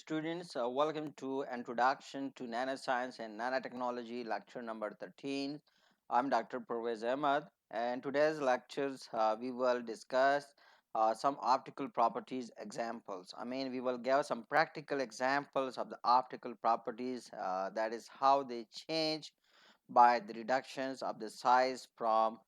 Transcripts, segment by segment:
students. Welcome to Introduction to Nanoscience and Nanotechnology lecture number 13. I'm Dr. Pervez Ahmad, and today's lectures we will discuss some optical properties examples. We will give some practical examples of the optical properties, that is how they change by the reductions of the size from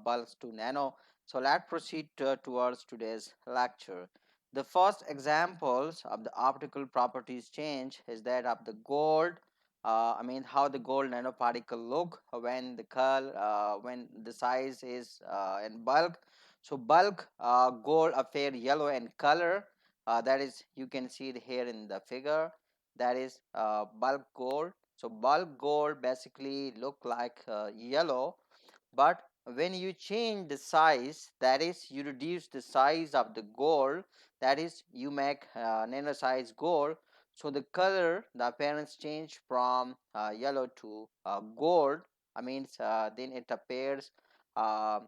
bulks to nano. So let's proceed towards today's lecture. The first examples of the optical properties change is that of the gold. How the gold nanoparticle look when the size is in bulk. So bulk gold appear yellow in color. That is, you can see it here in the figure. That is bulk gold. So bulk gold basically look like yellow, but when you change the size, that is, you reduce the size of the gold, that is, you make nano size gold. So the color, the appearance change from yellow to gold. Then it appears uh,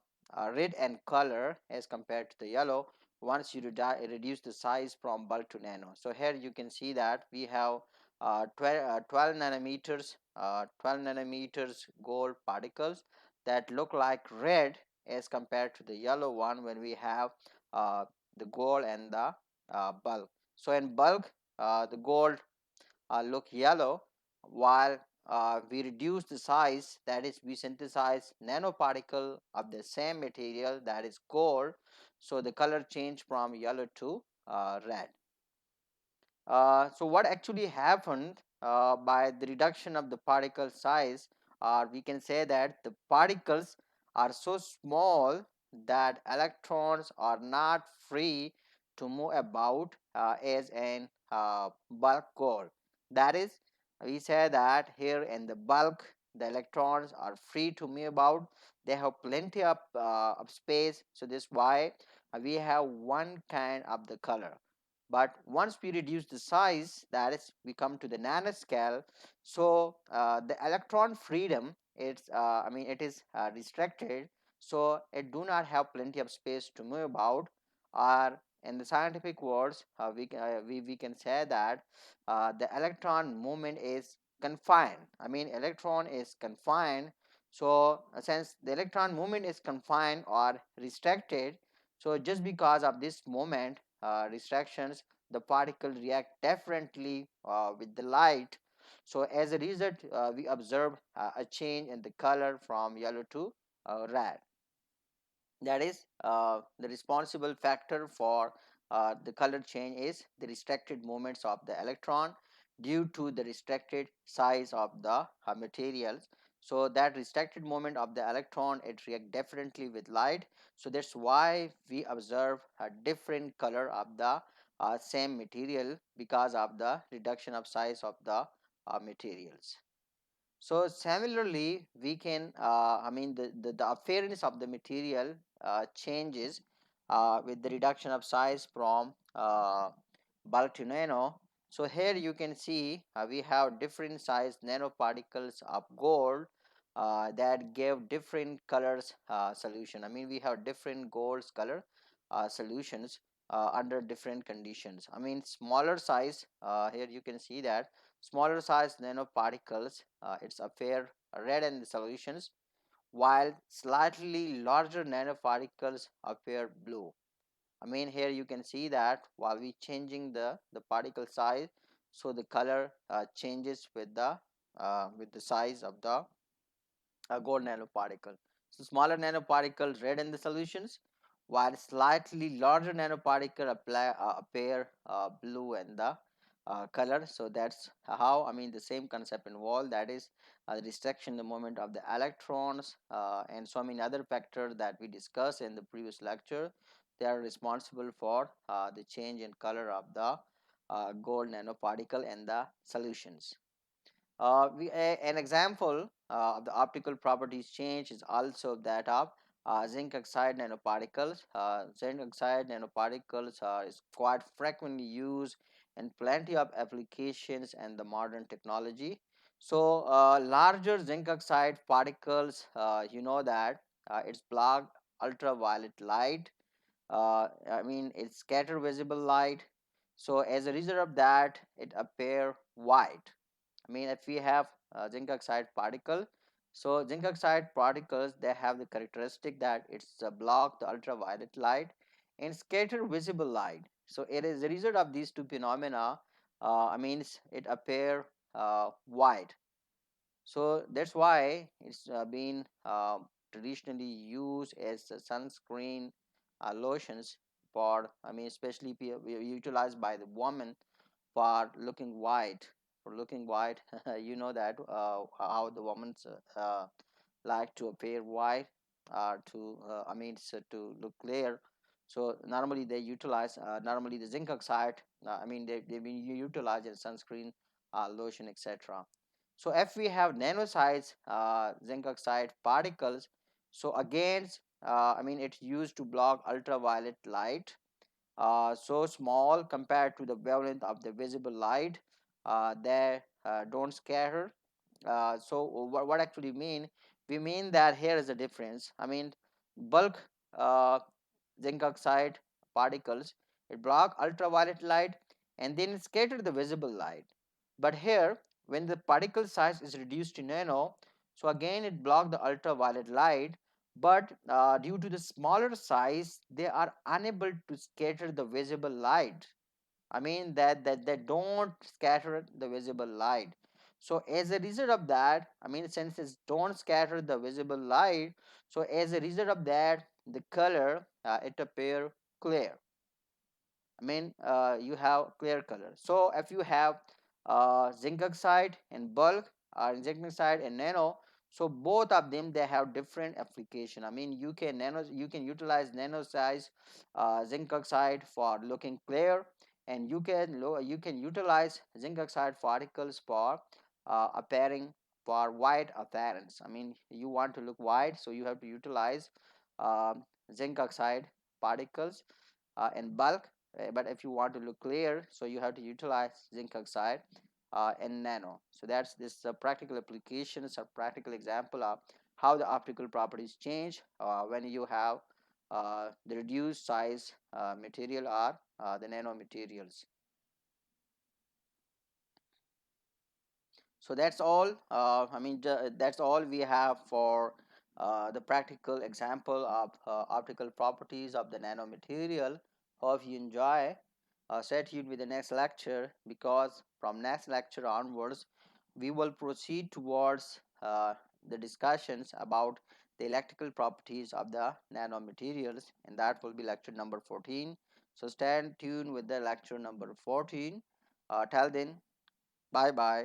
red in color as compared to the yellow once you reduce the size from bulk to nano. So here you can see that we have 12 nanometers 12 nanometers gold particles that look like red as compared to the yellow one when we have the gold and the bulk. So in bulk, the gold look yellow, while we reduce the size, that is, we synthesize nanoparticle of the same material, that is gold. So the color change from yellow to red. So what actually happened by the reduction of the particle size, we can say that the particles are so small that electrons are not free to move about as in bulk gold. That is, we say that here in the bulk, the electrons are free to move about. They have plenty of space. So this is why we have one kind of the color. But once we reduce the size, that is, we come to the nanoscale. So the electron freedom, it is restricted, so it do not have plenty of space to move about. Or in the scientific words, we can say that the electron movement is confined. Electron is confined. So since the electron movement is confined or restricted, so just because of this moment restrictions, the particle react differently with the light. So as a result, we observe a change in the color from yellow to red. That is, the responsible factor for the color change is the restricted movements of the electron due to the restricted size of the materials. So that restricted movement of the electron, it react differently with light. So that's why we observe a different color of the same material because of the reduction of size of the materials. So similarly, we can, the appearance of the material changes with the reduction of size from bulk to nano. So here you can see we have different size nanoparticles of gold that give different colors solution. We have different gold color solutions under different conditions. Smaller size, here you can see that smaller size nanoparticles, it's appear red in the solutions, while slightly larger nanoparticles appear blue. Here you can see that while we changing the particle size, so the color changes with the size of the gold nanoparticle. So smaller nanoparticle red in the solutions, while slightly larger nanoparticle appear blue in the color. So that's how, the same concept involved, that is the restriction the moment of the electrons and so many other factors that we discussed in the previous lecture. They are responsible for the change in color of the gold nanoparticle in the solutions. An example of the optical properties change is also that of zinc oxide nanoparticles. Zinc oxide nanoparticles is quite frequently used in plenty of applications and the modern technology. So larger zinc oxide particles, you know that it's block ultraviolet light. It's scatter visible light. So as a result of that, it appear white. I mean, if we have zinc oxide particle, so zinc oxide particles, they have the characteristic that it's block the ultraviolet light and scatter visible light. So it is the result of these two phenomena. I mean, it appear white. So that's why it's been traditionally used as a sunscreen lotions for, I mean, especially utilized by the woman for looking white. For looking white, you know that how the women's like to appear white, to I mean, so to look clear. So normally they utilize normally the zinc oxide. I mean, they've been utilized in sunscreen, lotion, etc. So if we have nanosize zinc oxide particles, so again, I mean, it's used to block ultraviolet light, so small compared to the wavelength of the visible light. They don't scatter. So what actually mean? We mean that here is a difference. I mean, bulk uh, zinc oxide particles, it block ultraviolet light and then scatter the visible light. But here, when the particle size is reduced to nano, so again it block the ultraviolet light, but due to the smaller size, they are unable to scatter the visible light. I mean that they don't scatter the visible light. So as a result of that, I mean, since it don't scatter the visible light, so as a result of that, the color it appear clear. I mean, you have clear color. So if you have zinc oxide and bulk, or zinc oxide and nano, so both of them they have different application. I mean, you can utilize nano size zinc oxide for looking clear, and you can utilize zinc oxide particles for appearing for white appearance. I mean, you want to look white, so you have to utilize zinc oxide particles in bulk. But if you want to look clear, so you have to utilize zinc oxide and nano. So that's this practical application. It's a practical example of how the optical properties change when you have the reduced size material or the nano materials. So that's all. I mean, that's all we have for the practical example of optical properties of the nanomaterial. Hope you enjoy. Stay tuned with the next lecture, because from next lecture onwards, we will proceed towards the discussions about the electrical properties of the nanomaterials, and that will be lecture number 14. So stay tuned with the lecture number 14. Till then, bye bye.